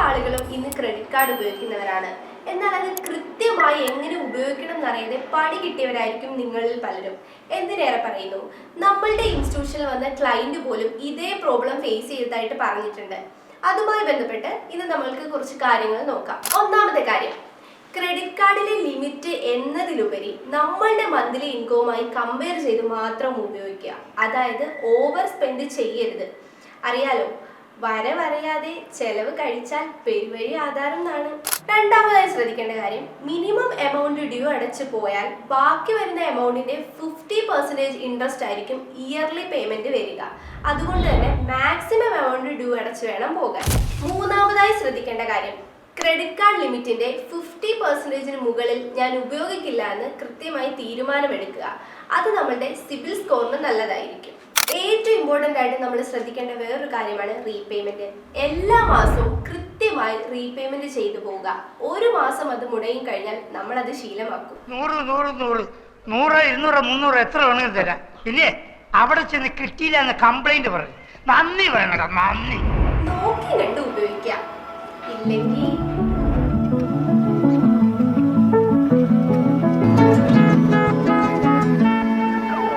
ആളുകളും ഇന്ന് credit card ഉപയോഗിക്കുന്നവരാണ്. എന്നാൽ അത് കൃത്യമായി എങ്ങനെ ഉപയോഗിക്കണം എന്നറിയാതെ പണി കിട്ടിയവരായിരിക്കും നിങ്ങളിൽ പലരും. എന്തിനേറെ പറയുന്നു, നമ്മളുടെ ഇൻസ്റ്റിറ്റ്യൂഷനിൽ വന്ന ക്ലയന്റ് പോലും ഇതേ പ്രോബ്ലം ഫേസ് ചെയ്തതായിട്ട് പറഞ്ഞിട്ടുണ്ട്. അതുമായി ബന്ധപ്പെട്ട് ഇന്ന് നമ്മൾക്ക് കുറച്ച് കാര്യങ്ങൾ നോക്കാം. ഒന്നാമത്തെ കാര്യം, ക്രെഡിറ്റ് കാർഡിലെ ലിമിറ്റ് എന്നതിലുപരി നമ്മളുടെ മന്ത്ലി ഇൻകവുമായി കമ്പയർ ചെയ്ത് മാത്രം ഉപയോഗിക്കുക. അതായത് ഓവർ സ്പെൻഡ് ചെയ്യരുത്. അറിയാലോ, വരവറിയാതെ ചെലവ് കഴിച്ചാൽ പെരുവഴി ആധാരം എന്നാണ്. രണ്ടാമതായി ശ്രദ്ധിക്കേണ്ട കാര്യം, മിനിമം എമൗണ്ട് ഡ്യൂ അടച്ചു പോയാൽ ബാക്കി വരുന്ന എമൗണ്ടിന്റെ 50% ഇൻട്രസ്റ്റ് ആയിരിക്കും ഇയർലി പേയ്മെന്റ് വരിക. അതുകൊണ്ട് തന്നെ മാക്സിമം എമൗണ്ട് ഡ്യൂ അടച്ചു വേണം പോകാൻ. മൂന്നാമതായി ശ്രദ്ധിക്കേണ്ട കാര്യം, ക്രെഡിറ്റ് കാർഡ് ലിമിറ്റിന്റെ 50% മുകളിൽ ഞാൻ ഉപയോഗിക്കില്ല എന്ന് കൃത്യമായി തീരുമാനമെടുക്കുക. അത് നമ്മളുടെ സിബിൽ സ്കോറിന് നല്ലതായിരിക്കും. ഏറ്റവും ഇമ്പോർട്ടൻ്റ് ആയിട്ട് നമ്മൾ ശ്രദ്ധിക്കേണ്ട വേറൊരു കാര്യമാണ് റീപേയ്മെന്റ്. എല്ലാ മാസവും കൃത്യമായി റീപേയ്മെന്റ് ചെയ്തു പോവുക. ഒരു മാസം അത് മുടങ്ങി കഴിഞ്ഞാൽ നമ്മൾ അത് ശീലമാക്കും. 100 100 100 200 300 എത്ര വേണമെങ്കിലും തരാം. പിന്നെ അവിടെ ചെന്ന് കിട്ടിയില്ല എന്ന് കംപ്ലൈന്റ് പറയും. നന്ദി വേണം, നന്ദി. നോക്കി കണ്ട് ഉപയോഗിക്കാം. ഇല്ലെങ്കിൽ